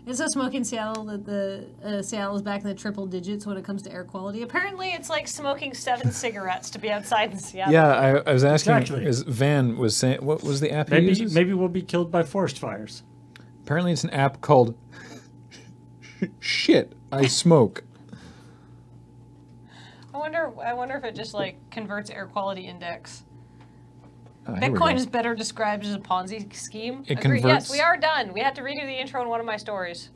It's so smoky in Seattle that the Seattle is back in the triple digits when it comes to air quality. Apparently, it's like smoking 7 cigarettes to be outside in Seattle. Yeah, I was asking. Exactly. As Van was saying, what was the app he uses? Maybe we'll be killed by forest fires. Apparently, it's an app called Shit, I Smoke. I wonder if it just like converts air quality index. Bitcoin is better described as a Ponzi scheme. It Agreed. converts. Yes, we are done. We had to redo the intro in one of my stories.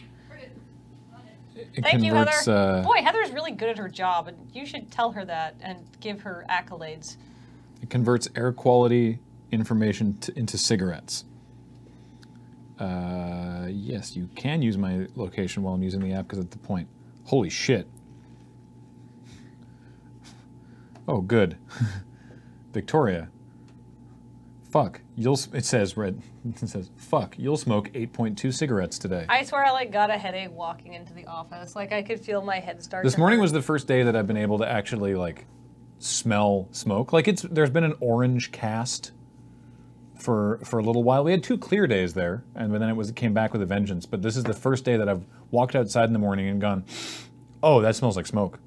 It Thank you, converts, Heather. Boy, Heather's really good at her job, and you should tell her that and give her accolades. It converts air quality information into cigarettes. Yes, you can use my location while I'm using the app because at the point. Holy shit. Oh, good. Victoria. Fuck. It says, fuck, you'll smoke 8.2 cigarettes today. I swear I got a headache walking into the office. Like I could feel my head start This to morning hurt. was the first day that I've been able to actually smell smoke. There's been an orange cast for a little while. We had 2 clear days there, and then it came back with a vengeance. But this is the first day that I've walked outside in the morning and gone, oh, that smells like smoke.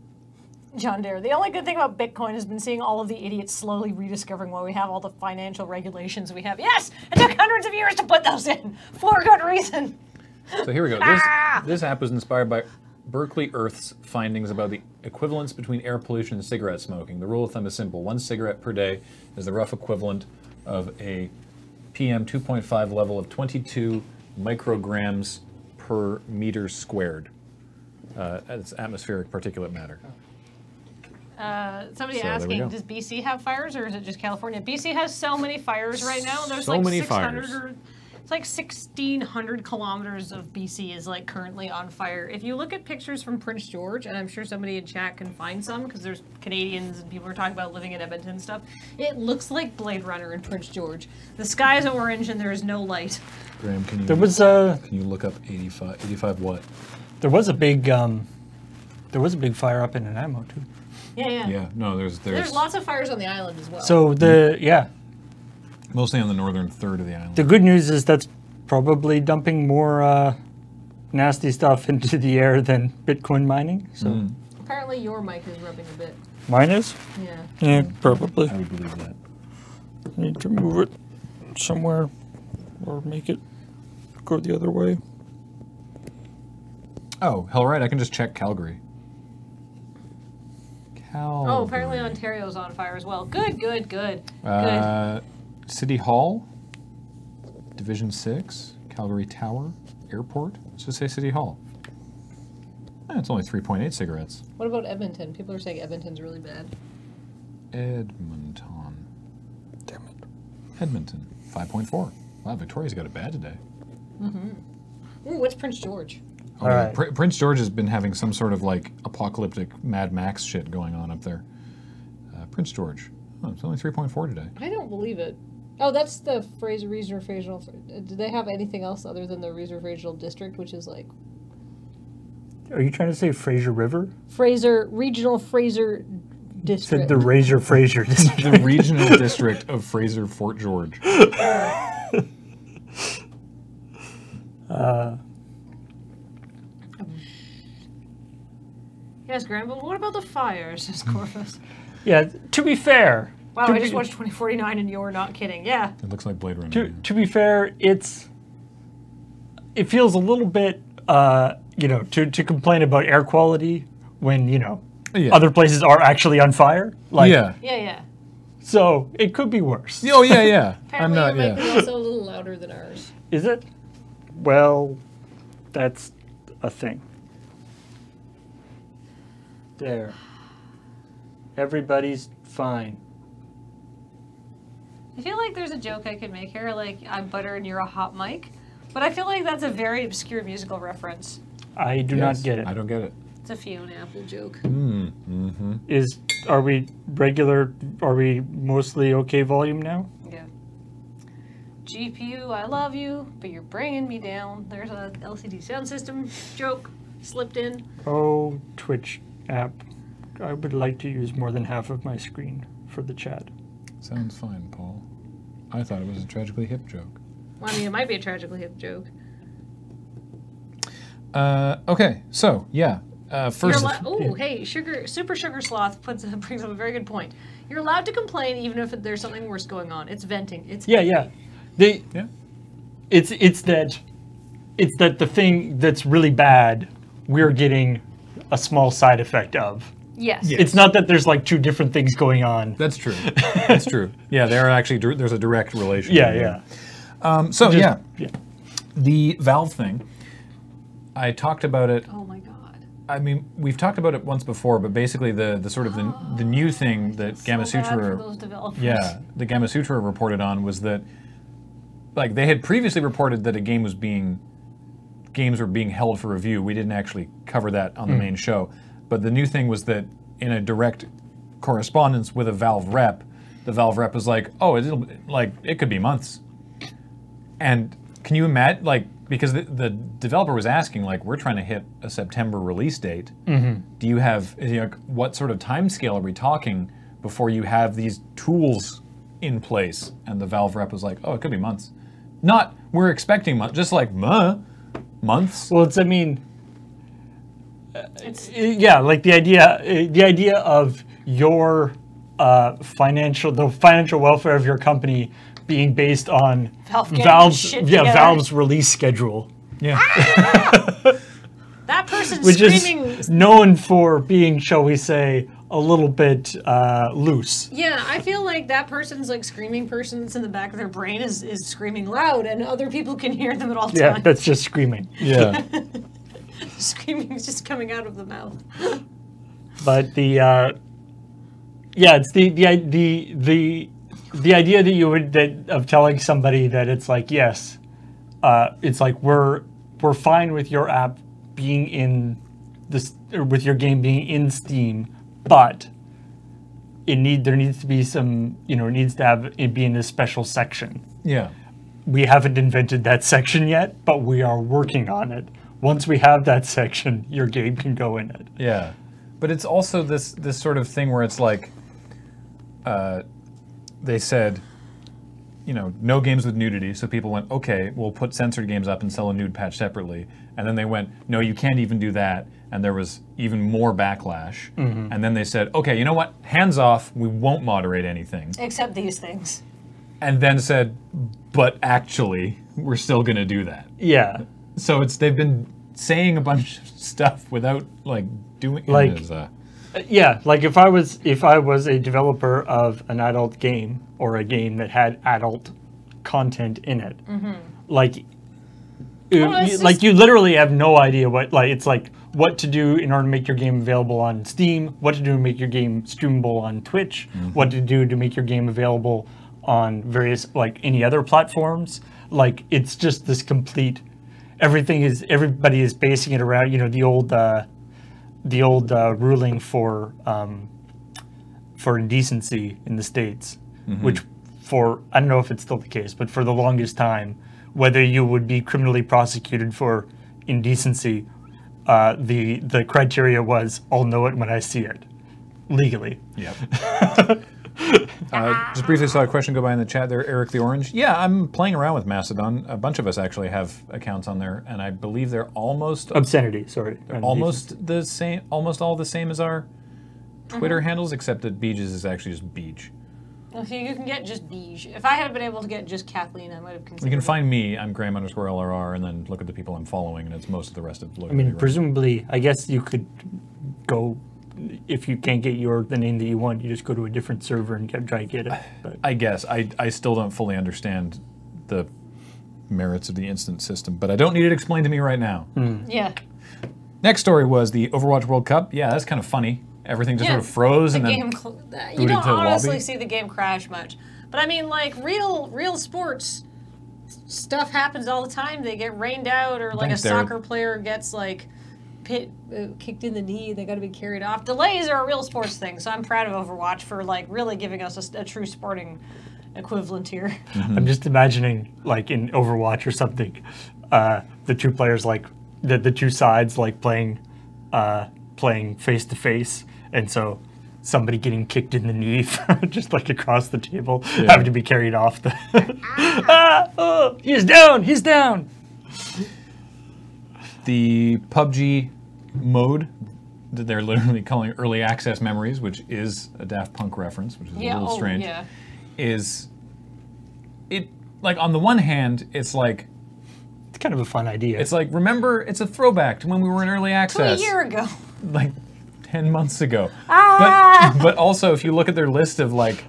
John Dare. The only good thing about Bitcoin has been seeing all of the idiots slowly rediscovering why we have all the financial regulations we have. Yes! It took hundreds of years to put those in! For good reason! So here we go. This app was inspired by Berkeley Earth's findings about the equivalence between air pollution and cigarette smoking. The rule of thumb is simple. 1 cigarette per day is the rough equivalent of a PM 2.5 level of 22 micrograms per meter squared. That's atmospheric particulate matter. Somebody asking, does BC have fires or is it just California? BC has so many fires right now. There's so like many 600 fires. It's like 1,600 kilometers of BC is like currently on fire. If you look at pictures from Prince George, and I'm sure somebody in chat can find some because there's Canadians and people are talking about living in Edmonton and stuff, it looks like Blade Runner in Prince George. The sky is orange and there is no light. Graham, can you can you look up 85 what? There was a big fire up in Nanaimo too. Yeah. No, there's lots of fires on the island as well. So mostly on the northern third of the island. the good news is that's probably dumping more nasty stuff into the air than Bitcoin mining. So apparently your mic is rubbing a bit. mine is? Yeah. Yeah, probably. I would believe that. Need to move it somewhere or make it go the other way. Oh, hell right, I can just check Calgary. Oh, apparently Ontario's on fire as well. Good. City Hall, Division 6, Calgary Tower, Airport. Let's just say City Hall. It's only 3.8 cigarettes. What about Edmonton? People are saying Edmonton's really bad. Edmonton. Damn it. Edmonton, 5.4. Wow, Victoria's got it bad today. Ooh, what's Prince George? Oh, yeah. Prince George has been having some sort of apocalyptic Mad Max shit going on up there. Prince George. Oh, it's only 3.4 today. I don't believe it. Oh, that's the Fraser Regional. Do they have anything else other than the Fraser Regional District, which is like... Are you trying to say Fraser River? Regional Fraser District. Said the Fraser District. The regional district of Fraser Fort George. Yes, Graham, but what about the fires, says Corvus? Yeah, to be fair. Wow, I just watched 2049 and you're not kidding. Yeah. It looks like Blade Runner. To be fair, it feels a little bit, to complain about air quality when, other places are actually on fire. Yeah. So it could be worse. Oh, yeah. Apparently it might be also a little louder than ours. Is it? Well, that's a thing. There. Everybody's fine. I feel like there's a joke I could make here, like I'm butter and you're a hot mic, but I feel like that's a very obscure musical reference. I do not get it. I don't get it. It's a Fiona Apple joke. Are we regular? Are we mostly okay volume now? Yeah. GPU, I love you, but you're bringing me down. There's a LCD sound system joke slipped in. Oh, Twitch app. I would like to use more than half of my screen for the chat. Sounds fine, Paul. I thought it was a tragically hip joke. Well, I mean, it might be a tragically hip joke. Okay, so yeah, first. Hey, Super Sugar Sloth brings up a very good point. You're allowed to complain even if there's something worse going on. It's venting. It's yeah. It's that the thing that's really bad, we're getting a small side effect of. Yes. It's not that there's like two different things going on. That's true. That's true. Yeah, there are actually there's a direct relation. Yeah. The Valve thing. I talked about it. Oh my god. I mean, we've talked about it once before, but basically the sort of the new thing that Gamma Sutra, the Gamma Sutra reported on was that, like, they had previously reported that games were being held for review. We didn't actually cover that on the main show, but the new thing was that in a direct correspondence with a Valve rep, the Valve rep was like, "Oh, it could be months." And can you imagine, like, because the developer was asking, like, we're trying to hit a September release date. Do you have, what sort of time scale are we talking before you have these tools in place? And the Valve rep was like, oh, it could be months. Not, we're expecting months, just like, months. Well, like the idea of your the financial welfare of your company being based on Valve's release schedule. Yeah. That person's which screaming. Is known for being, shall we say, a little bit loose. Yeah, I feel like that person's like screaming person that's in the back of their brain is screaming loud, and other people can hear them at all times. Yeah, that's just screaming. Yeah. Screaming is just coming out of the mouth. But it's the idea that you would of telling somebody that it's like, yes, it's like we're fine with your app being in this, or with your game being in Steam, but there needs to be some, it needs to have it be in this special section. Yeah. We haven't invented that section yet, but we are working on it. Once we have that section, your game can go in it. Yeah, but it's also this sort of thing where it's like, they said, no games with nudity. So people went, okay, we'll put censored games up and sell a nude patch separately. And then they went, no, you can't even do that. And there was even more backlash. And then they said, okay, you know what? Hands off. We won't moderate anything. Except these things. And then said, but actually, we're still going to do that. Yeah. So they've been saying a bunch of stuff without doing it. Yeah, like if I was a developer of an adult game or a game that had adult content in it, you literally have no idea what what to do in order to make your game available on Steam, what to do to make your game streamable on Twitch, what to do to make your game available on various any other platforms. Like, it's just this complete. Everybody is basing it around the old ruling for indecency in the States, which I don't know if it's still the case, but for the longest time, whether you would be criminally prosecuted for indecency, the criteria was, I'll know it when I see it, legally. Yep. Just briefly saw a question go by in the chat there, Eric the Orange. Yeah, I'm playing around with Mastodon. A bunch of us actually have accounts on there, and I believe they're almost... Obscenity, sorry. Almost the same, almost all the same as our Twitter handles, except that Beeges is actually just Beej. Well, so you can get just Beej. If I had been able to get just Kathleen, I might have considered You can find me, I'm Graham_LRR, and then look at the people I'm following, and it's most of the rest of the... I mean, presumably, I guess you could go... If you can't get the name that you want, you just go to a different server and try to get it. But. I guess. I still don't fully understand the merits of the instant system, but I don't need it explained to me right now. Yeah. Next story was the Overwatch World Cup. Yeah, that's kind of funny. Everything just sort of froze and then you don't honestly see the game crash much. But I mean, real sports stuff happens all the time. They get rained out, or a soccer player gets kicked in the knee, they got to be carried off. Delays are a real sports thing, so I'm proud of Overwatch for really giving us a true sporting equivalent here. I'm just imagining in Overwatch or something, the two players the two sides playing face to face, and so somebody getting kicked in the knee just across the table, having to be carried off the. He's down. the PUBG mode that they're literally calling Early Access Memories, which is a Daft Punk reference, which is a little strange, is it, like, on the one hand, it's like... It's kind of a fun idea. It's like, remember, it's a throwback to when we were in Early Access. To a year ago. Like, 10 months ago. But also, if you look at their list of, like,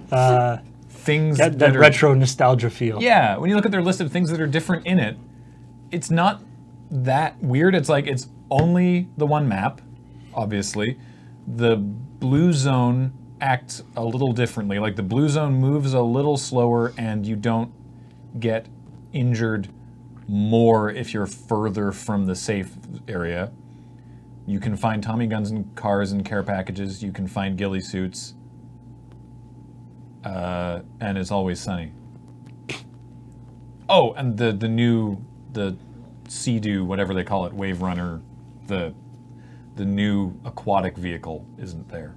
things that are... retro nostalgia feel. Yeah, when you look at their list of things that are different in it, it's not that weird. It's like, it's only the one map, obviously. The blue zone acts a little differently. Like, the blue zone moves a little slower, and you don't get injured more if you're further from the safe area. You can find Tommy guns and cars and care packages. You can find ghillie suits. And it's always sunny. Oh, and the Sea-Doo, whatever they call it, Wave Runner, the new aquatic vehicle isn't there.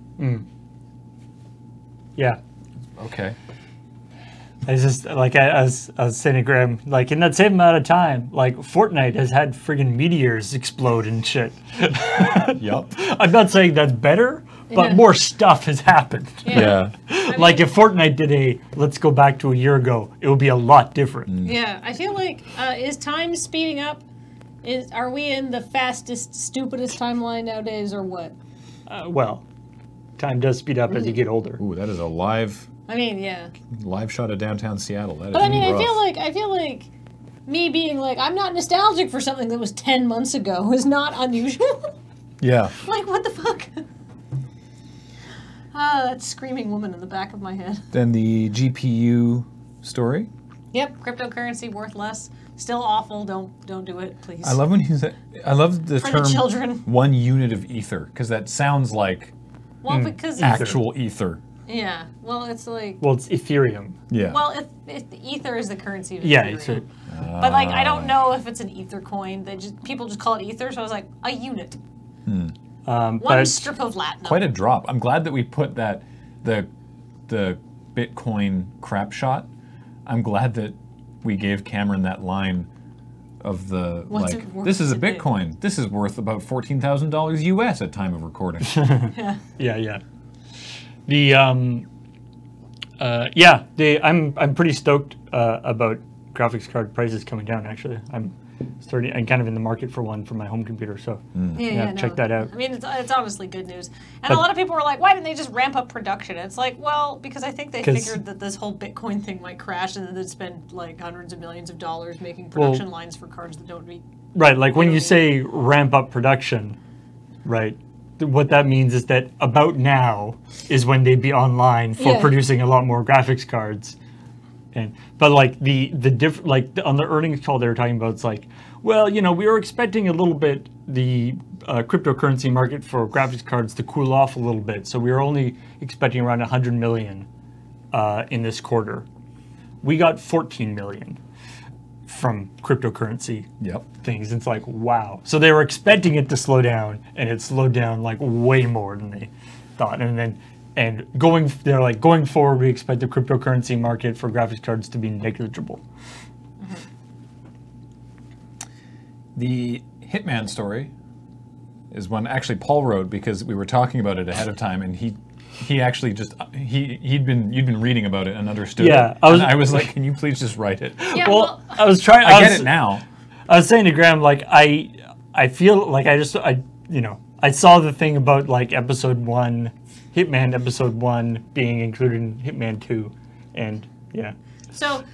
Yeah. Okay. It's just, like, I was saying to Graham, like, in that same amount of time, like, Fortnite has had friggin' meteors explode and shit. Yup. I'm not saying that's better, but more stuff has happened. Yeah. Like, if Fortnite did let's go back to a year ago, it would be a lot different. Yeah, I feel like, is time speeding up? Are we in the fastest, stupidest timeline nowadays, or what? Well, time does speed up as you get older. Ooh, that is a live shot of downtown Seattle. That is I mean, rough. I feel like me being like, I'm not nostalgic for something that was 10 months ago is not unusual. Yeah. Like, what the fuck? That screaming woman in the back of my head. Then the GPU story. Yep, cryptocurrency worth less. Still awful. Don't do it, please. I love when you say. I love the For term the children. 1 unit of ether, because that sounds like Because actual ether. Yeah. Well, it's like. Well, it's Ethereum. Yeah. Well, if the ether is the currency of Yeah, Ethereum. But like, I don't know if it's an ether coin. People just call it ether. So I was like, a unit. One strip of Latinum. Quite a drop. I'm glad that we put that the Bitcoin crap shot. I'm glad that we gave Cameron that line of the What's like. it worth This is a today? Bitcoin. This is worth about $14,000 US at time of recording. Yeah. The I'm pretty stoked about graphics card prices coming down. Actually, I'm kind of in the market for one for my home computer. So check that out. I mean, it's obviously good news. And a lot of people were like, why didn't they just ramp up production? It's like, well, because I think they figured that this whole Bitcoin thing might crash and that they'd spend like hundreds of millions of dollars making production lines for cards that don't meet. Right, like when you say ramp up production, right? What that means is that about now is when they'd be online for producing a lot more graphics cards. But like on the earnings call they were talking about, it's like, well, we were expecting a little bit the cryptocurrency market for graphics cards to cool off a little bit, so we were only expecting around 100 million in this quarter. We got 14 million from cryptocurrency things. It's like, wow. So they were expecting it to slow down, and it slowed down like way more than they thought. And going forward, we expect the cryptocurrency market for graphics cards to be negligible. The Hitman story is one actually Paul wrote because we were talking about it ahead of time, and he actually just you'd been reading about it and understood it. I was like, can you please just write it? Yeah, well, I was trying. I get it now. I was saying to Graham, like, I feel like I saw the thing about like episode 1, Hitman episode 1 being included in Hitman 2, and yeah.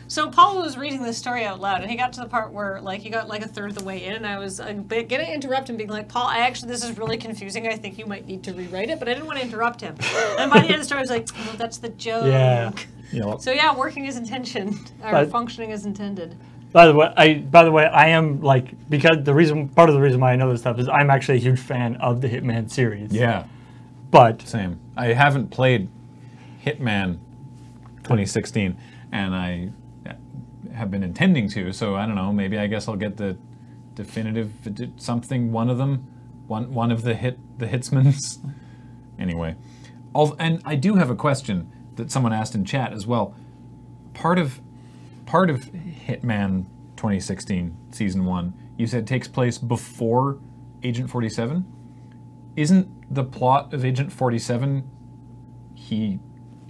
So Paul was reading this story out loud, and he got to the part where like he got like a third of the way in, and I was going to interrupt him, being like, Paul, this is really confusing. I think you might need to rewrite it, but I didn't want to interrupt him. And by the end of the story, I was like, well, that's the joke. Yeah. So yeah, working as intended, or functioning as intended. By the way, I am like, because part of the reason why I know this stuff is I'm actually a huge fan of the Hitman series. Yeah. But same. I haven't played Hitman 2016. And I have been intending to, so I don't know, maybe I guess I'll get the definitive something, one of them, one of the hitsmans. Anyway. And I do have a question that someone asked in chat as well. Part of Hitman 2016 Season 1 you said takes place before Agent 47. Isn't the plot of Agent 47 he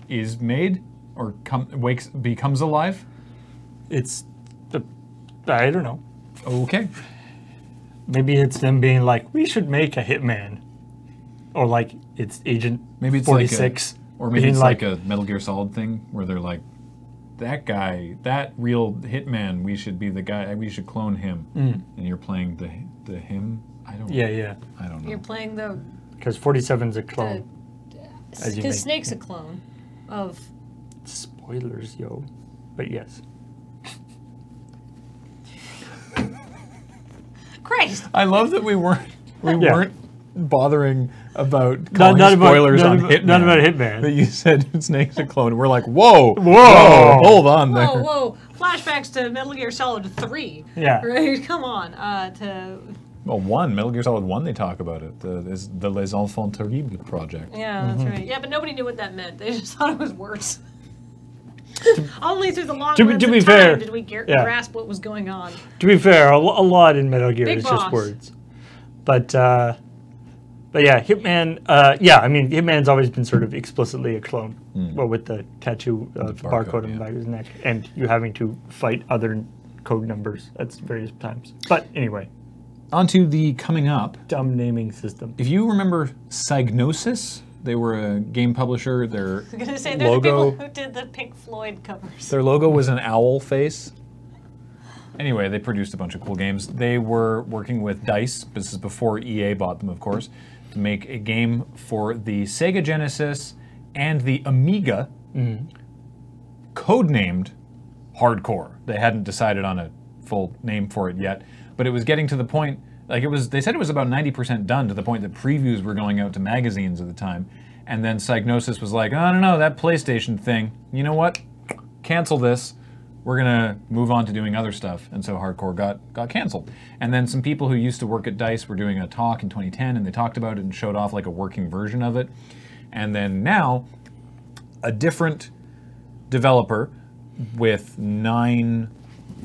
is made or becomes alive? It's the I don't know. Okay. Maybe it's them being like, we should make a hitman, or like it's Agent Maybe it's 46, or maybe it's like a Metal Gear Solid thing where they're like, that guy, that real hitman, we should be the guy. We should clone him, and you're playing the him. I don't. Yeah. I don't know. You're playing the Because 47's a clone. because Snake's a clone of. Spoilers, yo. But yes. Christ. I love that we weren't bothering about Not spoilers on Hitman. Not about Hitman. That you said Snake's a clone. We're like, whoa, hold on there. Whoa. Flashbacks to Metal Gear Solid 3. Yeah. Right? Come on. Well, Metal Gear Solid 1, they talk about it. The Les Enfants Terribles project. Yeah, that's right. Yeah, but nobody knew what that meant. They just thought it was words. Only through the long lens of time fair, did we grasp what was going on. To be fair, a lot in Metal Gear Big is boss. just words. But yeah, Hitman. I mean, Hitman's always been sort of explicitly a clone. Well, with the tattoo of the barcode on the back of his neck, and you having to fight other code numbers at various times. But anyway, On to the coming up. dumb naming system. If you remember Psygnosis, they were a game publisher. Their I was going to say, they're logo, the people who did the Pink Floyd covers. their logo was an owl face. Anyway, they produced a bunch of cool games. They were working with DICE, this is before EA bought them, of course, to make a game for the Sega Genesis and the Amiga, codenamed Hardcore. They hadn't decided on a full name for it yet, but it was getting to the point, they said it was about 90% done, to the point that previews were going out to magazines at the time. And then Psygnosis was like, I don't know, that PlayStation thing, you know what? Cancel this. We're gonna move on to doing other stuff. And so Hardcore got canceled. And then some people who used to work at DICE were doing a talk in 2010, and they talked about it and showed off like a working version of it. And then now, a different developer with nine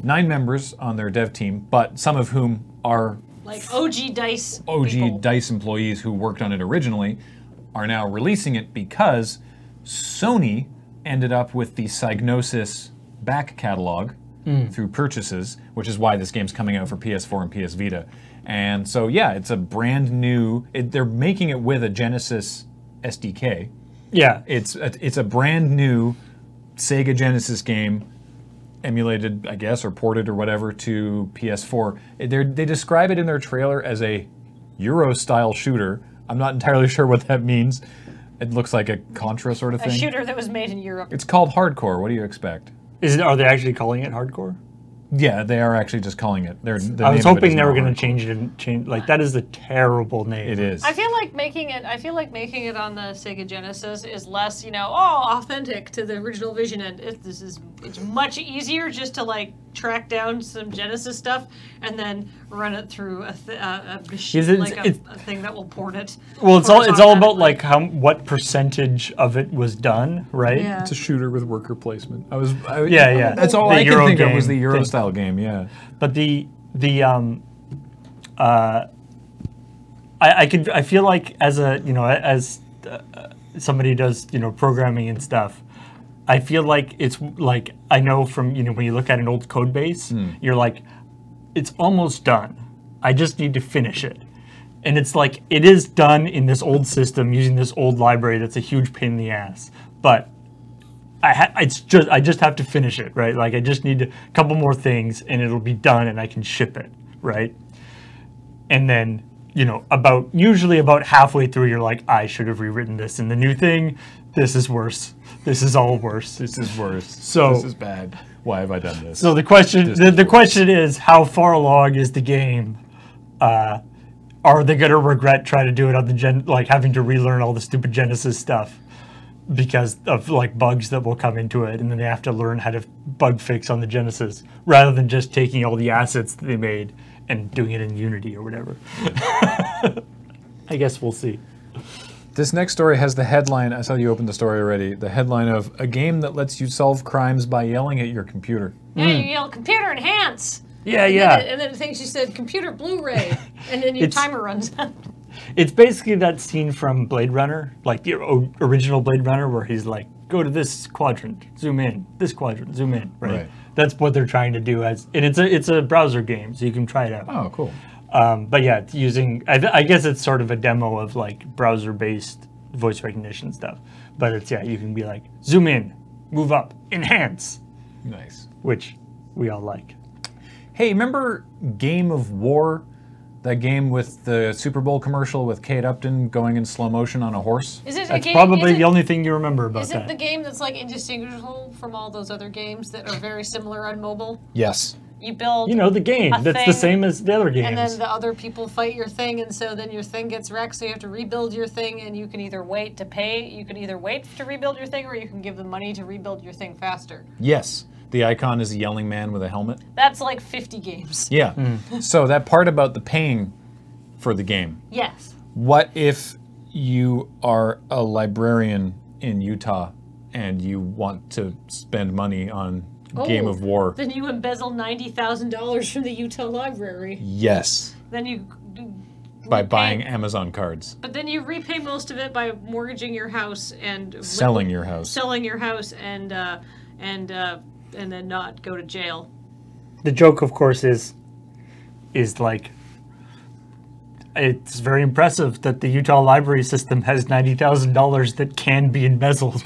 members on their dev team, but some of whom are Like OG DICE people. DICE employees who worked on it originally, are now releasing it because Sony ended up with the Psygnosis back catalog through purchases, which is why this game's coming out for PS4 and PS Vita. And so, yeah, it's a brand new, they're making it with a Genesis SDK. Yeah. It's a brand new Sega Genesis game, emulated, I guess, or ported or whatever to PS4. They describe it in their trailer as a Euro-style shooter. I'm not entirely sure what that means. It looks like a Contra sort of A thing. shooter that was made in Europe. It's called Hardcore. What do you expect? Are they actually calling it Hardcore? Yeah, they are actually just calling it. I was hoping they were going to change it. Like, that is a terrible name. It is. I feel like making it on the Sega Genesis is less, authentic to the original vision, and it's much easier just to like track down some Genesis stuff and then run it through a machine, a thing that will port it. Well, it's all about like what percentage of it was done, right? Yeah. It's a shooter with worker placement. Yeah. That's all The I could Euro think of game was the Euro thing. style game. Yeah. But I feel like as somebody who does programming and stuff, I feel like it's like, I know from when you look at an old code base, you're like, it's almost done. I just need to finish it. And it's like, it is done in this old system using this old library that's a huge pain in the ass. But I just have to finish it, right? Like, I just need a couple more things and it'll be done and I can ship it, right? And then, usually about halfway through, you're like, I should have rewritten this in the new thing. This is worse. This is all worse. This is worse. So this is bad. Why have I done this? So the question is, how far along is the game? Are they gonna regret trying to do it on the having to relearn all the stupid Genesis stuff because of like bugs that will come into it, and then they have to learn how to bug fix on the Genesis rather than just taking all the assets that they made and doing it in Unity or whatever. I guess we'll see. This next story has the headline, I saw you opened the story already, the headline of, a game that lets you solve crimes by yelling at your computer. Yeah, you yell, computer enhance! Yeah, And then it thinks you said computer Blu-ray, and then your timer runs out. It's basically that scene from Blade Runner, like the original Blade Runner, where he's like, go to this quadrant, zoom in, this quadrant, zoom in, right? That's what they're trying to do, and it's a browser game, so you can try it out. Oh, cool. But yeah, it's using, I guess it's sort of a demo of like browser-based voice recognition stuff. But it's, yeah, you can be like, zoom in, move up, enhance. Nice. Which we all like. Hey, remember Game of War? That game with the Super Bowl commercial with Kate Upton going in slow motion on a horse? Is it That's probably the only thing you remember about that. Is it the game that's like indistinguishable from all those other games that are very similar on mobile? Yes. You build the game that's the same as the other games. And then the other people fight your thing, and so then your thing gets wrecked, so you have to rebuild your thing, and you can either wait to pay, you can either wait to rebuild your thing, or you can give them money to rebuild your thing faster. Yes. The icon is a yelling man with a helmet. That's like 50 games. Yeah. So that part about the paying for the game. Yes. What if you are a librarian in Utah and you want to spend money on Game of War? Then you embezzle $90,000 from the Utah Library. Yes. Then you by buying Amazon cards. But then you repay most of it by mortgaging your house and selling your house. Selling your house and then not go to jail. The joke, of course, is like, it's very impressive that the Utah library system has $90,000 that can be embezzled.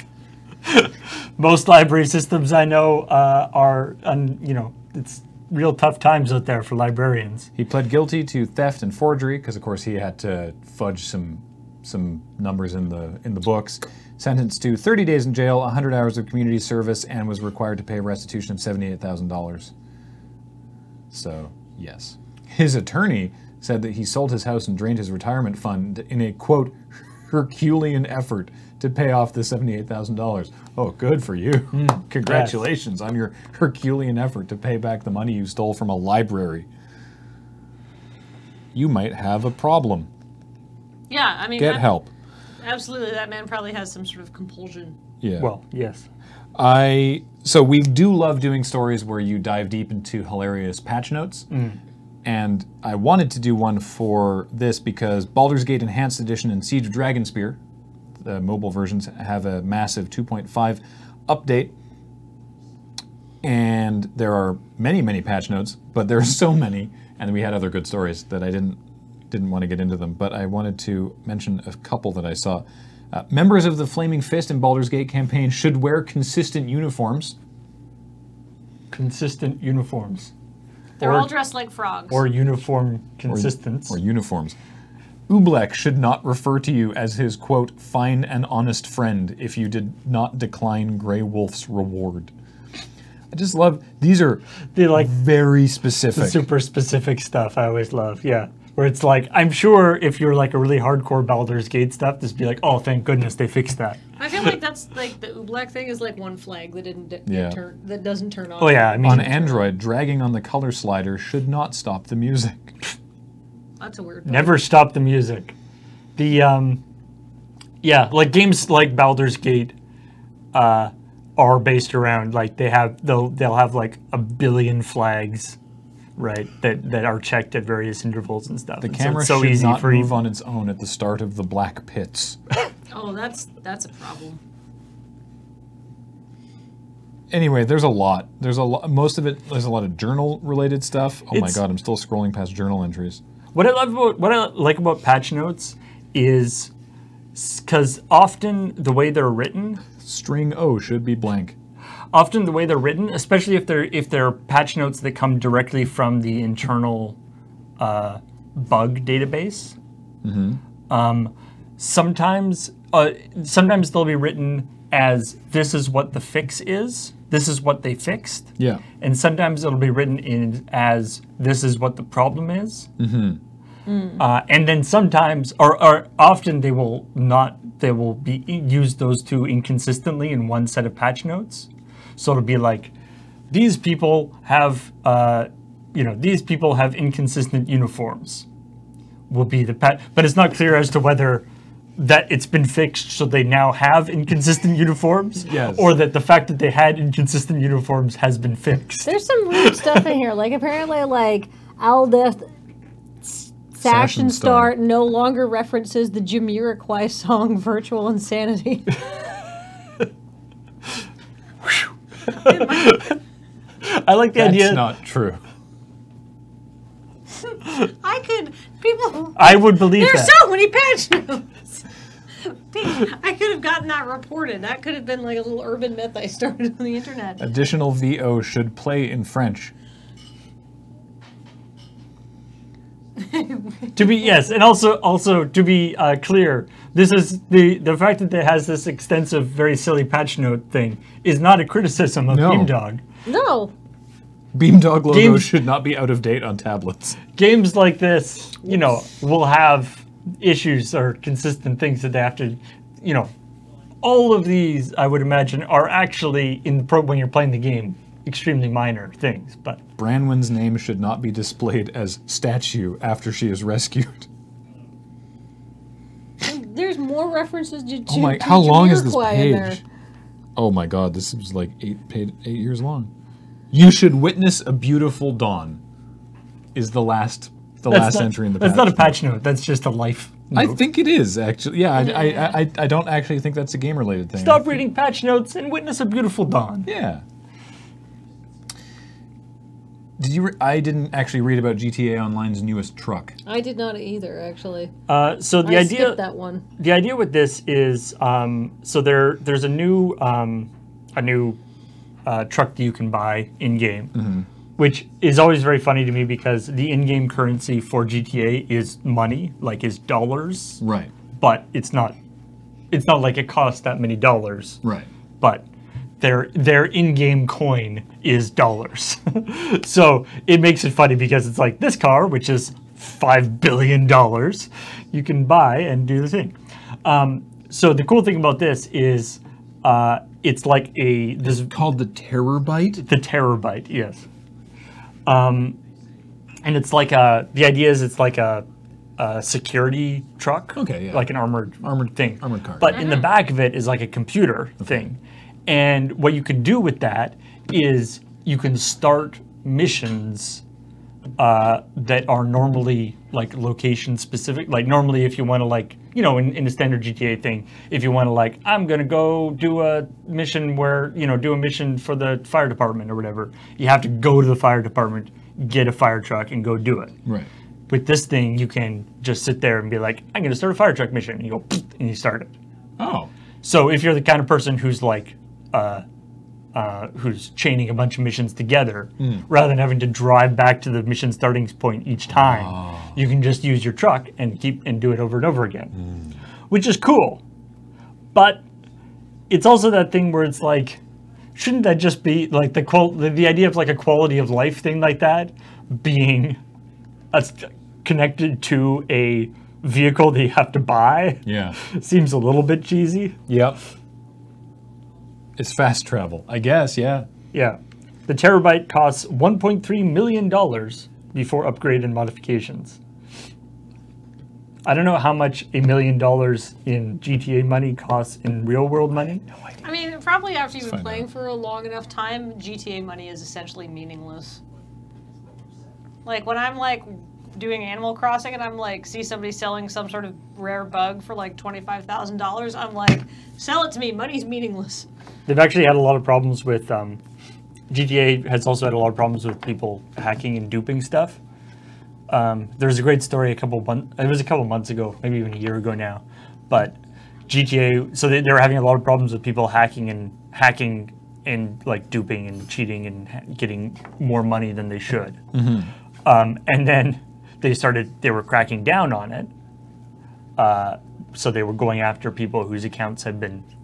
Most library systems I know it's real tough times out there for librarians. He pled guilty to theft and forgery because, of course, he had to fudge some numbers in the books. Sentenced to 30 days in jail, 100 hours of community service, and was required to pay a restitution of $78,000. So, yes. His attorney said that he sold his house and drained his retirement fund in a, quote, Herculean effort to pay off the $78,000. Oh, good for you. Congratulations on your Herculean effort to pay back the money you stole from a library. You might have a problem. Yeah, I mean... Get help. Absolutely, that man probably has some sort of compulsion. Yeah. Well, yes. So we do love doing stories where you dive deep into hilarious patch notes. And I wanted to do one for this because Baldur's Gate Enhanced Edition and Siege of Dragonspear, the mobile versions, have a massive 2.5 update. And there are many, many patch notes, but there are so many, and we had other good stories that I didn't want to get into them, but I wanted to mention a couple that I saw. Members of the Flaming Fist in Baldur's Gate campaign should wear consistent uniforms. Consistent uniforms. They're all dressed like frogs. Or uniform consistence. Or uniforms. Oobleck should not refer to you as his, quote, fine and honest friend if you did not decline Grey Wolf's reward. I just love, these are very specific. The super specific stuff I always love, yeah. Where it's like, I'm sure if you're like a really hardcore Baldur's Gate stuff, just be like, oh, thank goodness they fixed that. I feel like that's like the Oobleck thing is like one flag that that doesn't turn on. Oh yeah, I mean, on Android, dragging on the color slider should not stop the music. That's a weird one. Never stop the music. The yeah, like games like Baldur's Gate are based around like they'll have like a billion flags. Right, that are checked at various intervals and stuff. The camera so should easy not for move on its own at the start of the black pits. Oh, that's a problem. Anyway, there's a lot. There's a lot. Most of it, there's a lot of journal-related stuff. Oh my god, I'm still scrolling past journal entries. What I like about patch notes is because often the way they're written, string O should be blank. Often the way they're written, especially if they're patch notes that come directly from the internal bug database, sometimes they'll be written as this is what the fix is, this is what they fixed, yeah, and sometimes it'll be written in as this is what the problem is, and then sometimes or often they will be use those two inconsistently in one set of patch notes. So it'll be like, these people have, inconsistent uniforms. Will be the but it's not clear as to whether that it's been fixed so they now have inconsistent uniforms, Yes. or that the fact that they had inconsistent uniforms has been fixed. There's some weird stuff in here. Like apparently, like Aldeth Sash and Start no longer references the Jamiroquai song "Virtual Insanity." I like the idea. That's not true. I would believe There's that. so many patch notes. I could have gotten that reported. That could have been like a little urban myth I started on the internet. Additional VO should play in French. To be and also to be clear, this is the fact that it has this extensive, very silly patch note thing is not a criticism of No. Beamdog. No. Beamdog logos Games- should not be out of date on tablets. Games like this, will have issues or consistent things that they have to, all of these, I would imagine, are actually when you're playing the game, extremely minor things. But Branwen's name should not be displayed as statue after she is rescued. There's more references to Oh my! How long is this page? Oh my God! This is like 8 years long. You should witness a beautiful dawn. Is the last entry in the patch. That's not a patch note. That's just a life note. I think it is actually. Yeah, I don't actually think that's a game related thing. Stop reading patch notes and witness a beautiful dawn. Yeah. Did you? I didn't actually read about GTA Online's newest truck. I did not either, actually. So the I idea skipped that one. The idea with this is so there's a new truck that you can buy in game, which is always very funny to me because the in-game currency for GTA is money, like is dollars, Right. but it's not like it costs that many dollars, Right. but their in-game coin is dollars. So it makes it funny because it's like this car, which is $5 billion, you can buy and do the thing. So the cool thing about this is it's like this is Called the Terabyte. the Terabyte, yes. And it's like the idea is it's like a security truck, Okay, yeah. like an armored thing, armored car. But in the back of it is like a computer thing, and what you can do with that is you can start missions that are normally like location specific. Like normally, if you want to like in a standard GTA thing, if you want to like I'm gonna go do a mission where do a mission for the fire department or whatever, you have to go to the fire department, get a fire truck, and go do it. Right. With this thing, you can just sit there and be like, I'm going to start a fire truck mission. And you go, and you start it. Oh. So if you're the kind of person who's like, who's chaining a bunch of missions together, rather than having to drive back to the mission starting point each time, you can just use your truck and do it over and over again, which is cool. But it's also that thing where it's like, shouldn't that just be like the idea of like a quality of life thing like that being connected to a vehicle that you have to buy? Yeah. Seems a little bit cheesy. Yep. It's fast travel, I guess. Yeah. Yeah. The Terabyte costs $1.3 million before upgrade and modifications. I don't know how much $1 million in GTA money costs in real world money. No idea. I mean, probably after you've been find playing out. for a long enough time, GTA money is essentially meaningless. Like when I'm like doing Animal Crossing and I'm like see somebody selling some sort of rare bug for like $25,000, I'm like, sell it to me. Money's meaningless. They've actually had a lot of problems with GTA has also had a lot of problems with people hacking and duping stuff. There's a great story it was a couple months ago, maybe even a year ago now, but GTA, so they were having a lot of problems with people hacking and like duping and cheating and getting more money than they should. And then they were cracking down on it. So they were going after people whose accounts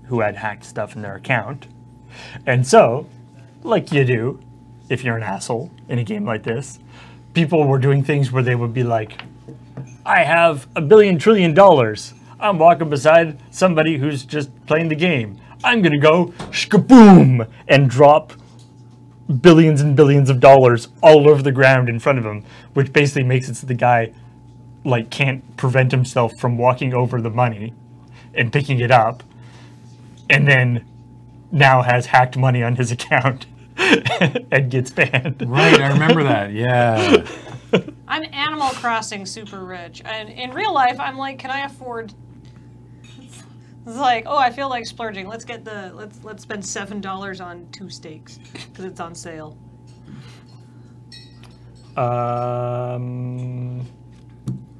who had hacked stuff in their account. And so, like you do, if you're an asshole in a game like this, people were doing things where they would be like, I have $1 billion trillion. I'm walking beside somebody who's just playing the game. I'm gonna go shkaboom and drop billions and billions of dollars all over the ground in front of him, which basically makes it so the guy like can't prevent himself from walking over the money. and picking it up, and then now has hacked money on his account and gets banned. Right, I remember that. Yeah. I'm Animal Crossing super rich, and in real life, I'm like, can I afford? It's like, oh, I feel like splurging. Let's spend $7 on 2 steaks because it's on sale.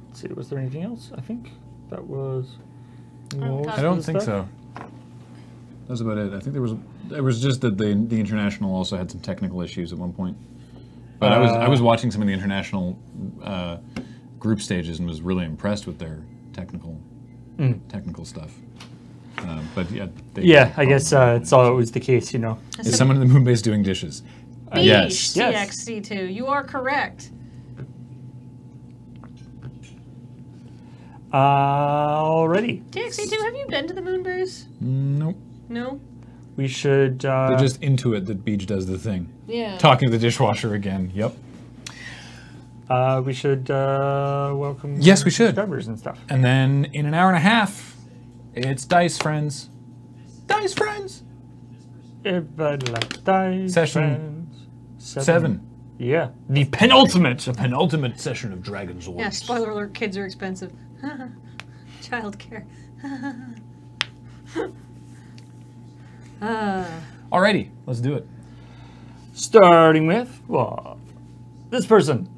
Let's see, was there anything else? I think that was. I don't think so. That's about it. I think it was just that the international also had some technical issues at one point. But I was watching some of the international group stages and was really impressed with their technical stuff. But yeah, I guess it's always the case, you know. Is someone in the moon base doing dishes? Yes. TXC2, you are correct. Alrighty. TXC2, have you been to the moon base? Nope. No? We should... They're just into it that Beach does the thing. Yeah. Talking to the dishwasher again. Yep. We should welcome... Yes, we should. Subscribers and stuff. And then in an hour and a half, it's Dice Friends. Dice Friends! Everybody likes Dice Session Friends. 7. Yeah. The penultimate. The penultimate session of Dragon's Wars. Yeah, spoiler alert, kids are expensive. Childcare. Alrighty, let's do it. Starting with, this person.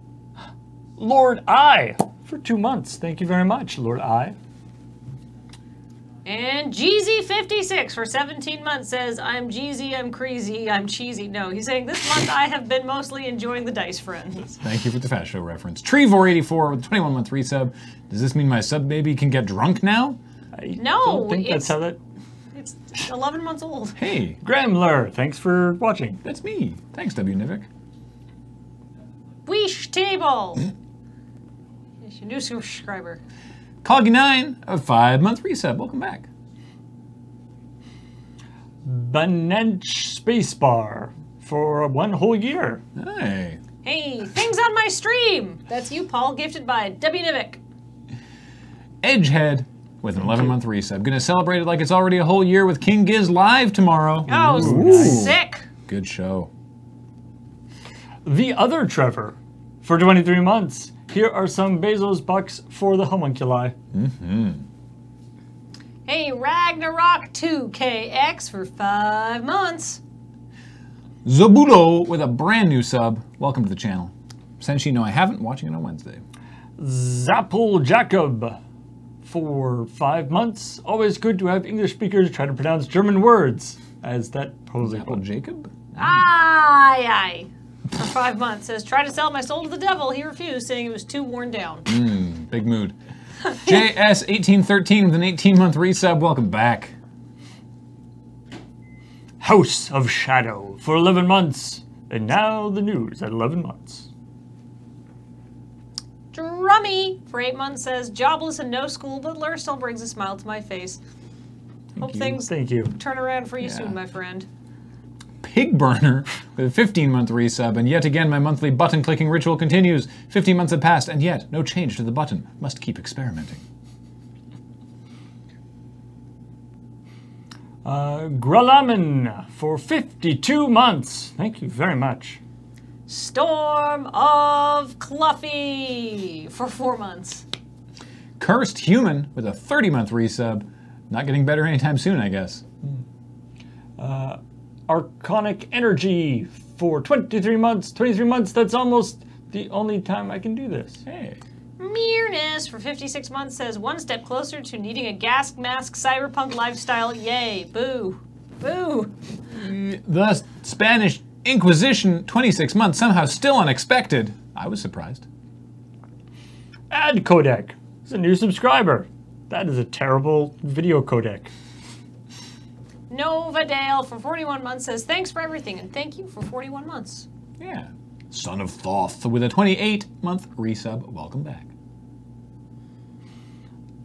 Lord I. For 2 months. Thank you very much, Lord I. And Jeezy56 for 17 months says, I'm Jeezy, I'm crazy, I'm cheesy. No, he's saying this month I have been mostly enjoying the Dice Friends. Thank you for the Fast Show reference. Trevor84 with 21-month resub. Does this mean my sub baby can get drunk now? I No, don't think that's how that... It's 11 months old. Hey, Gremler, thanks for watching. that's me. Thanks, W. Nivik. Weesh Table. It's your new subscriber. Coggy9, a 5-month resub. Welcome back. Banench Spacebar for 1 whole year. Hey. Hey, things on my stream. That's you, Paul, gifted by W. Nivik. Edgehead with an 11-month resub. Gonna celebrate it like it's already a whole year with King Giz live tomorrow. Oh, Ooh. sick. Good show. The other Trevor for 23 months. Here are some Bezos bucks for the homunculi. Hey, Ragnarok 2KX for 5 months. Zabulo with a brand new sub. Welcome to the channel. Since you know I haven't, watching it on Wednesday. Zappel Jacob for 5 months. Always good to have English speakers try to pronounce German words, as that probably Apple Jacob? Aye. For 5 months says, try to sell my soul to the devil. He refused, saying it was too worn down. Big mood. JS1813 with an 18-month resub. Welcome back. House of Shadow for 11 months. And now the news at 11 months. Drummy for 8 months says, jobless and no school, but Lur still brings a smile to my face. Hope things Thank you. turn around for you Yeah. soon, my friend. Pig Burner with a 15-month resub. And yet again, my monthly button-clicking ritual continues. 15 months have passed, and yet no change to the button. Must keep experimenting. Gralamin for 52 months. Thank you very much. Storm of Cluffy for 4 months. Cursed Human with a 30-month resub. Not getting better anytime soon, I guess. Arconic Energy for 23 months. 23 months, that's almost the only time I can do this. Hey. Mearness for 56 months says, one step closer to needing a gas mask cyberpunk lifestyle. Yay. Boo. Boo. The Spanish Inquisition, 26 months, somehow still unexpected. I was surprised. Ad Codec is a new subscriber. That is a terrible video codec. Novadale for 41 months says, thanks for everything and thank you for 41 months. Yeah. Son of Thoth with a 28-month resub. Welcome back.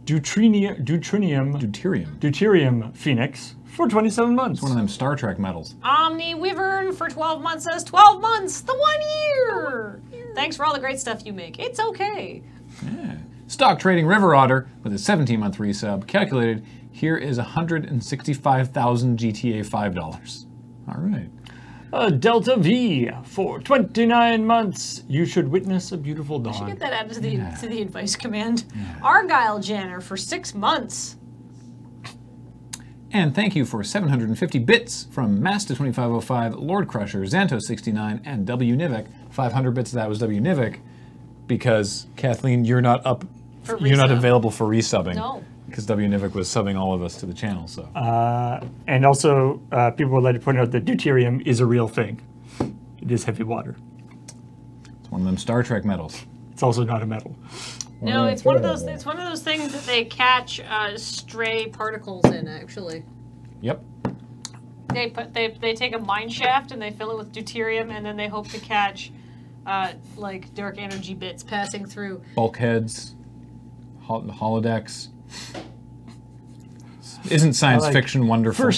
Deuterium Phoenix for 27 months. It's one of them Star Trek medals. Omni Wyvern for 12 months says, 12 months, the 1 year. Thanks for all the great stuff you make. It's okay. Yeah. Stock Trading River Otter with a 17-month resub. Calculated, here is 165,000 GTA $5. All right. Delta V for 29 months. You should witness a beautiful dawn. I should get that added to the advice command. Argyle Janner for 6 months. And thank you for 750 bits from Masta2505, Lord Crusher, Xanto69, and W Nivek. 500 bits of that was W Nivek, because Kathleen, you're not available for resubbing. No. Because W Nivek was subbing all of us to the channel, so. And also, people would like to point out that deuterium is a real thing. It is heavy water. It's one of them Star Trek metals. It's also not a metal. No, it's one of those. It's one of those things that they catch stray particles in. Actually, Yep. they take a mine shaft and they fill it with deuterium, and then they hope to catch like dark energy bits passing through. Bulkheads, holodecks. Isn't science fiction wonderful?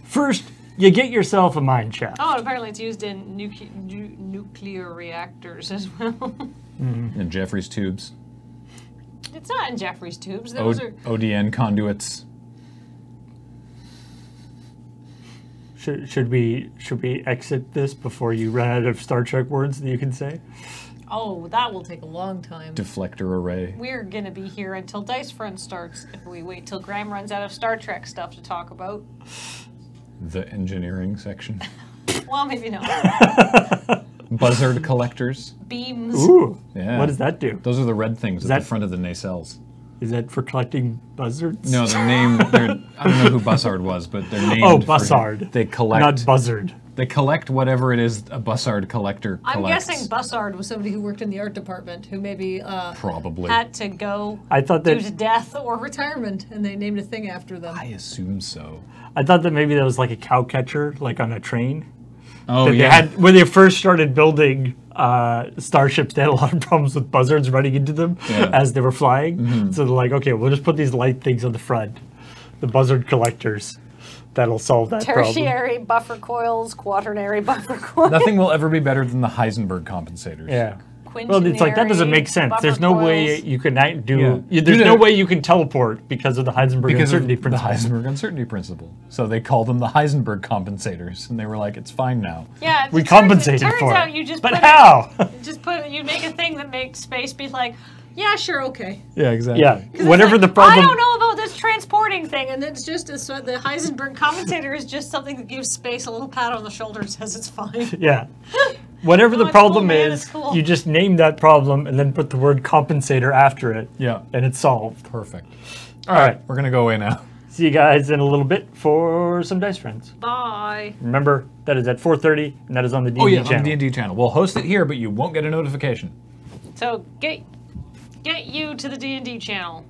First, you get yourself a mine shaft. Oh, and apparently it's used in nuclear reactors as well. And Jeffrey's tubes. It's not in Jeffrey's tubes. Those are ODN conduits. Should we exit this before you run out of Star Trek words that you can say? Oh, that will take a long time. Deflector array. We're gonna be here until Dice Front starts if we wait till Graham runs out of Star Trek stuff to talk about. The engineering section. Well, maybe not. Buzzard collectors. Beams. Ooh. Yeah. What does that do? Those are the red things at the front of the nacelles. Is that for collecting buzzards? No, they're named. I don't know who Buzzard was, but they're named. Oh, Buzzard. They collect. Not buzzard. They collect whatever it is a Buzzard collector collects. I'm guessing Bussard was somebody who worked in the art department who maybe Probably had to go I thought due that to death or retirement, and they named a thing after them. I assume so. I thought that maybe that was like a cow catcher, like on a train. Oh That yeah. they had when they first started building starships. They had a lot of problems with buzzards running into them as they were flying. So they're like, okay, we'll just put these light things on the front, the buzzard collectors. That'll solve that problem. Tertiary buffer coils, quaternary buffer coils. Nothing will ever be better than the Heisenberg compensators. Yeah. Well, it's like that doesn't make sense. There's no way you can do. Yeah. There's no way you can teleport because of the Heisenberg uncertainty principle. The Heisenberg uncertainty principle. So they called them the Heisenberg compensators, and they were like, "It's fine now." Yeah, We compensated turns for out it. you just But put how? You make a thing that makes space be like, yeah, sure, okay. Yeah, exactly. Yeah. 'Cause Whatever it's like, the problem. I don't know about this transporting thing, and it's just the Heisenberg compensator is just something that gives space a little pat on the shoulder and says it's fine. Yeah. Whatever the it's problem cool, man, is, it's cool. you just name that problem and then put the word compensator after it. Yeah. And it's solved. Perfect. All right. We're gonna go away now. See you guys in a little bit for some Dice Friends. Bye. Remember, that is at 4:30, and that is on the D&D Oh yeah, channel. on the D&D channel. We'll host it here, but you won't get a notification. So get you to the D&D channel.